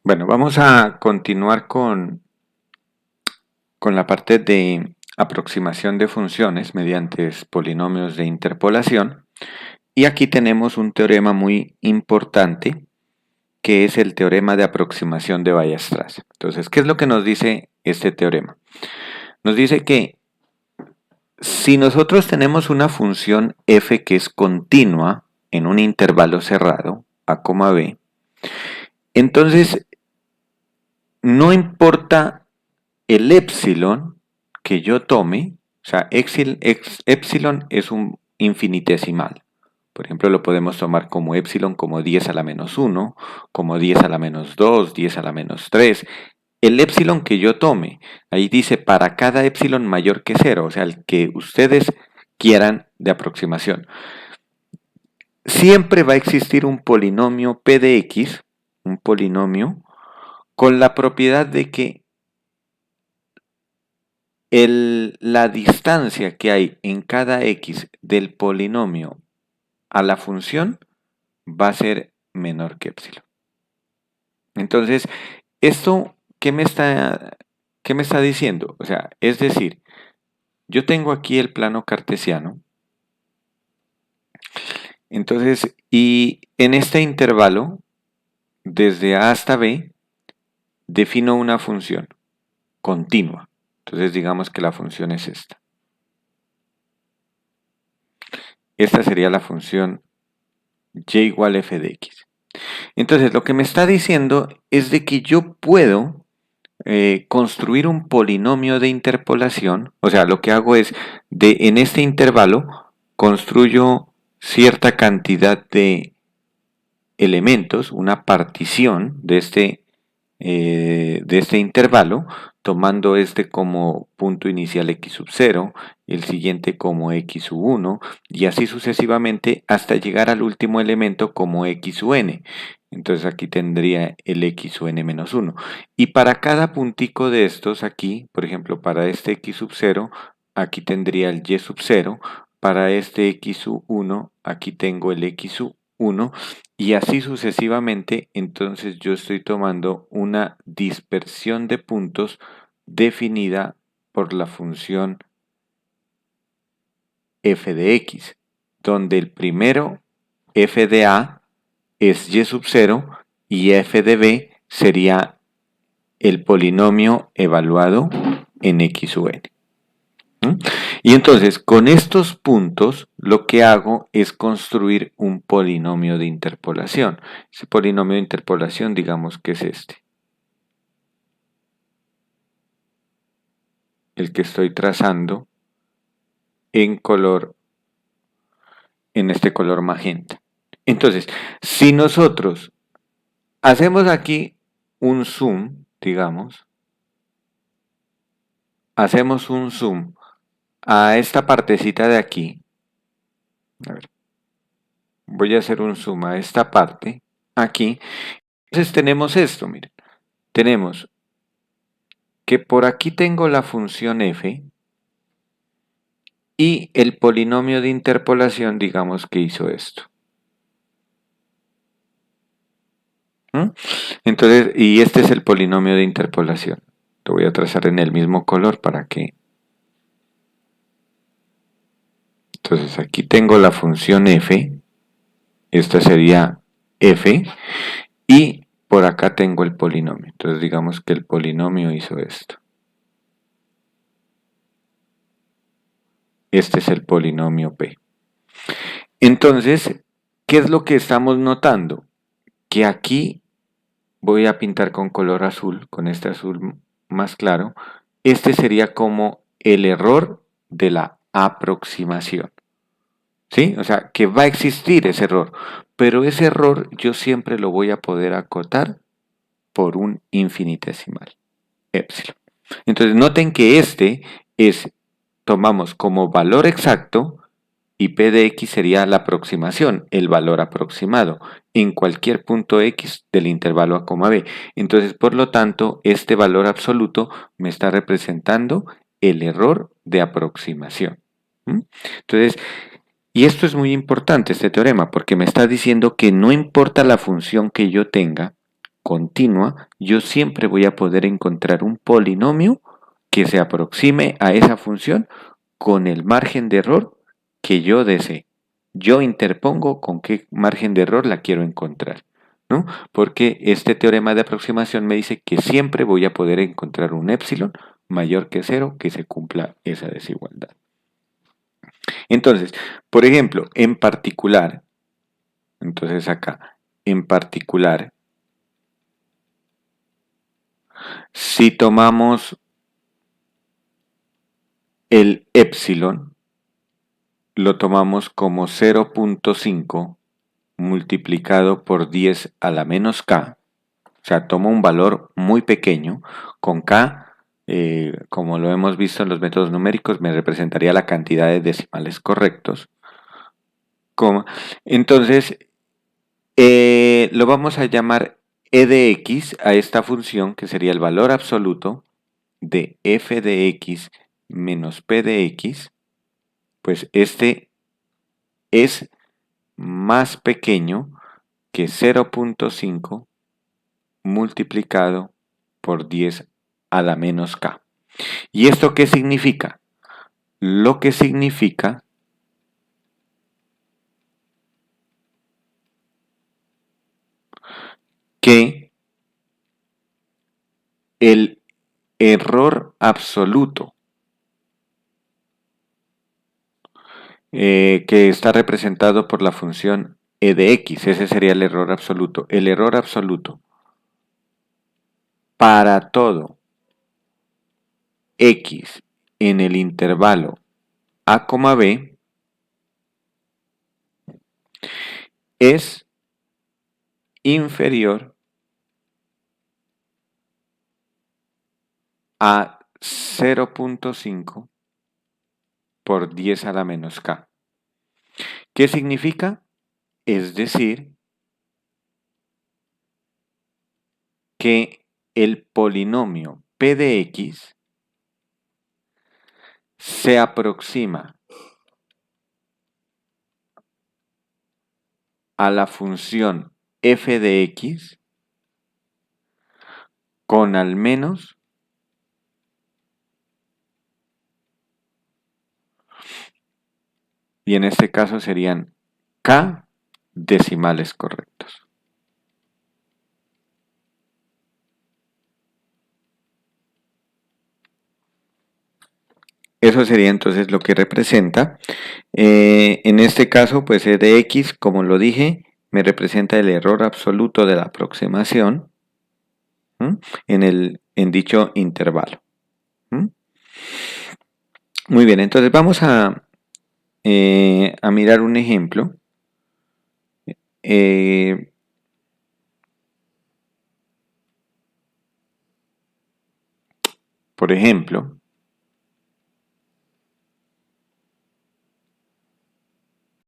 Bueno, vamos a continuar con la parte de aproximación de funciones mediante polinomios de interpolación. Y aquí tenemos un teorema muy importante que es el teorema de aproximación de Weierstrass. Entonces, ¿qué es lo que nos dice este teorema? Nos dice que si nosotros tenemos una función f que es continua en un intervalo cerrado, a, b, entonces no importa el épsilon que yo tome, o sea, épsilon es un infinitesimal. Por ejemplo, lo podemos tomar como épsilon como 10 a la menos 1, como 10 a la menos 2, 10 a la menos 3. El épsilon que yo tome, ahí dice para cada épsilon mayor que 0, o sea, el que ustedes quieran de aproximación. Siempre va a existir un polinomio p de x, un polinomio, con la propiedad de que la distancia que hay en cada x del polinomio a la función va a ser menor que epsilon. Entonces, ¿esto qué me está diciendo? O sea, es decir, yo tengo aquí el plano cartesiano, entonces, y en este intervalo, desde A hasta B, defino una función continua. Entonces, digamos que la función es esta. Esta sería la función y igual f de x. Entonces, lo que me está diciendo es de que yo puedo construir un polinomio de interpolación. O sea, lo que hago es, en este intervalo, construyo cierta cantidad de elementos, una partición de este intervalo, tomando este como punto inicial x sub 0, el siguiente como x sub 1, y así sucesivamente hasta llegar al último elemento como x sub n. Entonces aquí tendría el x sub n menos 1. Y para cada puntico de estos aquí, por ejemplo, para este x sub 0, aquí tendría el y sub 0. Para este x sub 1, aquí tengo el x sub 1. Y así sucesivamente, entonces yo estoy tomando una dispersión de puntos definida por la función f de x, donde el primero, f de a, es y sub 0 y f de b sería el polinomio evaluado en x sub n. Y entonces, con estos puntos, lo que hago es construir un polinomio de interpolación. Ese polinomio de interpolación, digamos que es este. El que estoy trazando en este color magenta. Entonces, si nosotros hacemos aquí un zoom, digamos, hacemos un zoom a esta partecita de aquí. A ver, voy a hacer un zoom a esta parte aquí. Entonces tenemos esto, miren. Tenemos que por aquí tengo la función f y el polinomio de interpolación, digamos que hizo esto. Entonces, y este es el polinomio de interpolación. Lo voy a trazar en el mismo color para que... Entonces aquí tengo la función f, esta sería f, y por acá tengo el polinomio. Entonces digamos que el polinomio hizo esto. Este es el polinomio p. Entonces, ¿qué es lo que estamos notando? Que aquí voy a pintar con color azul, con este azul más claro. Este sería como el error de la aproximación. ¿Sí? O sea, que va a existir ese error, pero ese error yo siempre lo voy a poder acotar por un infinitesimal, epsilon. Entonces noten que tomamos como valor exacto y p de x sería la aproximación, el valor aproximado, en cualquier punto x del intervalo a, b. Entonces, por lo tanto, este valor absoluto me está representando el error de aproximación. Entonces, y esto es muy importante, este teorema, porque me está diciendo que no importa la función que yo tenga, continua, yo siempre voy a poder encontrar un polinomio que se aproxime a esa función con el margen de error que yo desee. Yo interpongo con qué margen de error la quiero encontrar, ¿no? Porque este teorema de aproximación me dice que siempre voy a poder encontrar un épsilon mayor que 0 que se cumpla esa desigualdad. Entonces, por ejemplo, en particular, entonces acá, en particular, si tomamos el épsilon, lo tomamos como 0.5 multiplicado por 10 a la menos k, o sea, toma un valor muy pequeño, con k, como lo hemos visto en los métodos numéricos, me representaría la cantidad de decimales correctos, coma. Entonces, lo vamos a llamar e de x a esta función, que sería el valor absoluto de f de x menos p de x, pues este es más pequeño que 0.5 multiplicado por 10 a la menos k. ¿Y esto qué significa? Lo que significa que el error absoluto que está representado por la función e de x, ese sería el error absoluto. El error absoluto para todo x en el intervalo a, b es inferior a 0.5 por 10 a la menos k. ¿Qué significa? Es decir, que el polinomio p de x se aproxima a la función f de x con al menos y en este caso serían k decimales correctos. Eso sería entonces lo que representa. En este caso, pues e de x, como lo dije, me representa el error absoluto de la aproximación en dicho intervalo. Muy bien, entonces vamos a mirar un ejemplo. Por ejemplo,